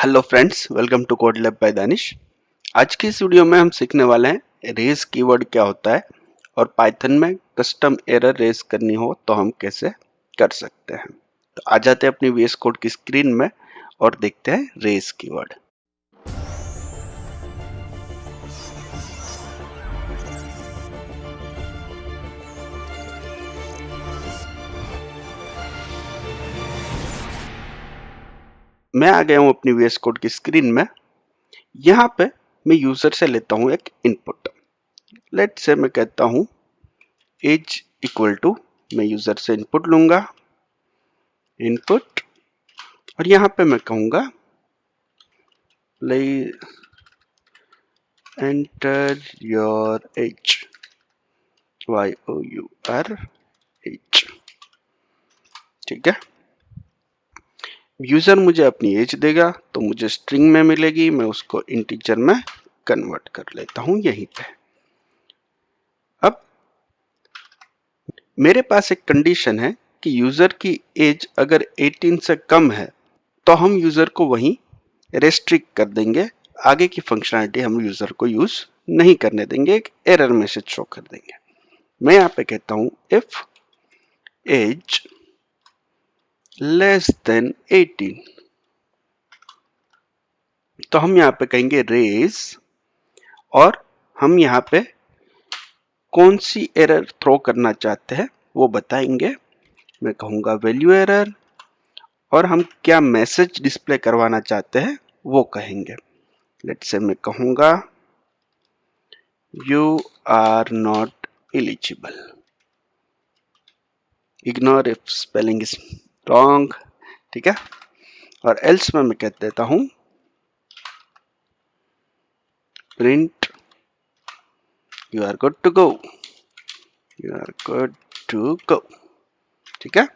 Hello friends, welcome to code lab by Danish. आज की इस वीडियो में हम सीखने वाले हैं रेज कीवर्ड क्या होता है और पाइथन में कस्टम एरर रेज करनी हो तो हम कैसे कर सकते हैं। तो आ जाते हैं अपनी VS कोड की स्क्रीन में और देखते हैं रेज कीवर्ड। मैं आ गया हूं अपनी VS कोड की स्क्रीन में। यहाँ पे मैं यूजर से लेता हूं एक इनपुट। लेट से मैं कहता हूं एज इक्वल टू, मैं यूजर से इनपुट लूंगा, इनपुट, और यहाँ पे मैं कहूंगा enter your age, YOUR H। ठीक है, यूजर मुझे अपनी एज देगा तो मुझे स्ट्रिंग में मिलेगी, मैं उसको इंटीजर में कन्वर्ट कर लेता हूं यहीं पे। अब मेरे पास एक कंडीशन है कि यूजर की एज अगर 18 से कम है तो हम यूजर को वहीं रेस्ट्रिक्ट कर देंगे, आगे की फंक्शनैलिटी हम यूजर को यूज नहीं करने देंगे, एक एरर मैसेज शो कर देंगे। मैं यहाँ पे कहता हूं इफ एज लेस देन 18, तो हम यहाँ पे कहेंगे रेज, और हम यहाँ पे कौन सी एरर थ्रो करना चाहते हैं वो बताएंगे। मैं कहूंगा वैल्यू एरर, और हम क्या मैसेज डिस्प्ले करवाना चाहते हैं वो कहेंगे। लेट्स से मैं कहूंगा you are not eligible, ignore if spelling is wrong. ठीक है, और एल्स में मैं कह देता हूं print you are good to go, you are good to go. ठीक है,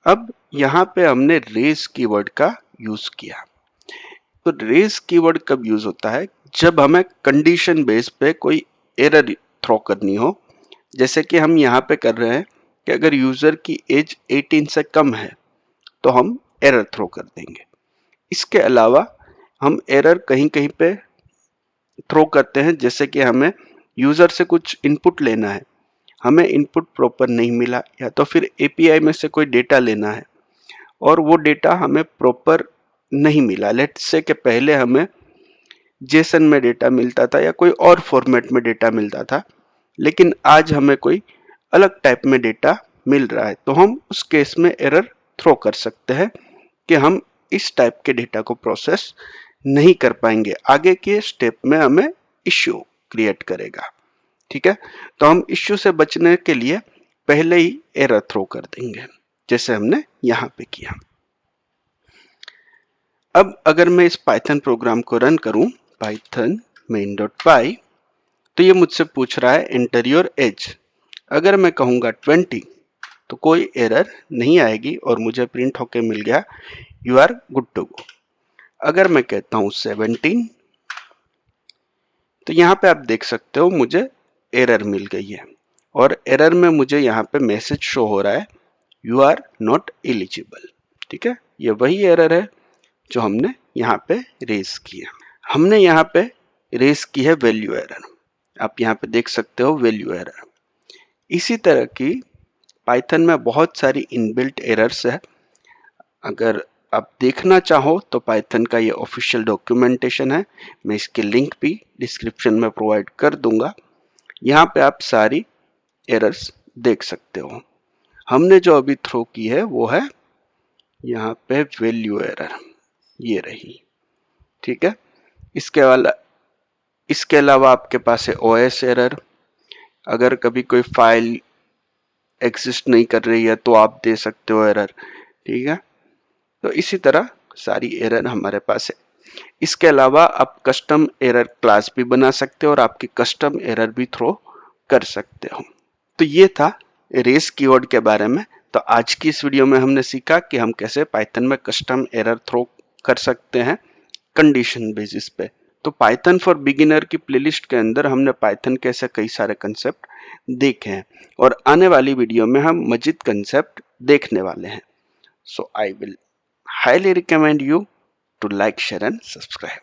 अब यहां पे हमने रेज कीवर्ड का यूज किया। तो रेज कीवर्ड कब यूज होता है? जब हमें कंडीशन बेस पे कोई एरर थ्रो करनी हो, जैसे कि हम यहाँ पे कर रहे हैं कि अगर यूजर की एज 18 से कम है तो हम एरर थ्रो कर देंगे। इसके अलावा हम एरर कहीं कहीं पे थ्रो करते हैं, जैसे कि हमें यूजर से कुछ इनपुट लेना है, हमें इनपुट प्रॉपर नहीं मिला, या तो फिर एपीआई में से कोई डेटा लेना है और वो डेटा हमें प्रॉपर नहीं मिला। लेट्स से कि पहले हमें जेसन में डेटा मिलता था या कोई और फॉर्मेट में डेटा मिलता था, लेकिन आज हमें कोई अलग टाइप में डेटा मिल रहा है, तो हम उस केस में एरर थ्रो कर सकते हैं कि हम इस टाइप के डेटा को प्रोसेस नहीं कर पाएंगे, आगे के स्टेप में हमें इश्यू क्रिएट करेगा। ठीक है, तो हम इश्यू से बचने के लिए पहले ही एरर थ्रो कर देंगे, जैसे हमने यहां पे किया। अब अगर मैं इस पाइथन प्रोग्राम को रन करूं, पाइथन main.py, तो ये मुझसे पूछ रहा है एंटर योर एज। अगर मैं कहूंगा 20 तो कोई एरर नहीं आएगी और मुझे प्रिंट होके मिल गया you are good to go. अगर मैं कहता हूं 17, तो यहाँ पे आप देख सकते हो मुझे एरर मिल गई है, और एरर में मुझे यहाँ पे मैसेज शो हो रहा है यू आर नॉट एलिजिबल। ठीक है, ये वही एरर है जो हमने यहाँ पे रेज किया। हमने यहाँ पे रेज की है वैल्यू एरर, आप यहाँ पे देख सकते हो वैल्यू एरर। इसी तरह की पाइथन में बहुत सारी इनबिल्ट एरर्स है। अगर आप देखना चाहो तो पाइथन का ये ऑफिशियल डॉक्यूमेंटेशन है, मैं इसके लिंक भी डिस्क्रिप्शन में प्रोवाइड कर दूंगा। यहाँ पे आप सारी एरर्स देख सकते हो। हमने जो अभी थ्रो की है वो है यहाँ पे वैल्यू एरर, ये रही। ठीक है, इसके अलावा आपके पास है ओएस एरर। अगर कभी कोई फाइल एग्जिस्ट नहीं कर रही है तो आप दे सकते हो एरर। ठीक है, तो इसी तरह सारी एरर हमारे पास है। इसके अलावा आप कस्टम एरर क्लास भी बना सकते हो और आपकी कस्टम एरर भी थ्रो कर सकते हो। तो ये था रेज कीवर्ड के बारे में। तो आज की इस वीडियो में हमने सीखा कि हम कैसे पाइथन में कस्टम एरर थ्रो कर सकते हैं कंडीशन बेसिस पे। तो पाइथन फॉर बिगिनर की प्लेलिस्ट के अंदर हमने पाइथन के ऐसे कई सारे कंसेप्ट देखे हैं, और आने वाली वीडियो में हम मजीद कंसेप्ट देखने वाले हैं। So I will highly recommend you to like, share and subscribe.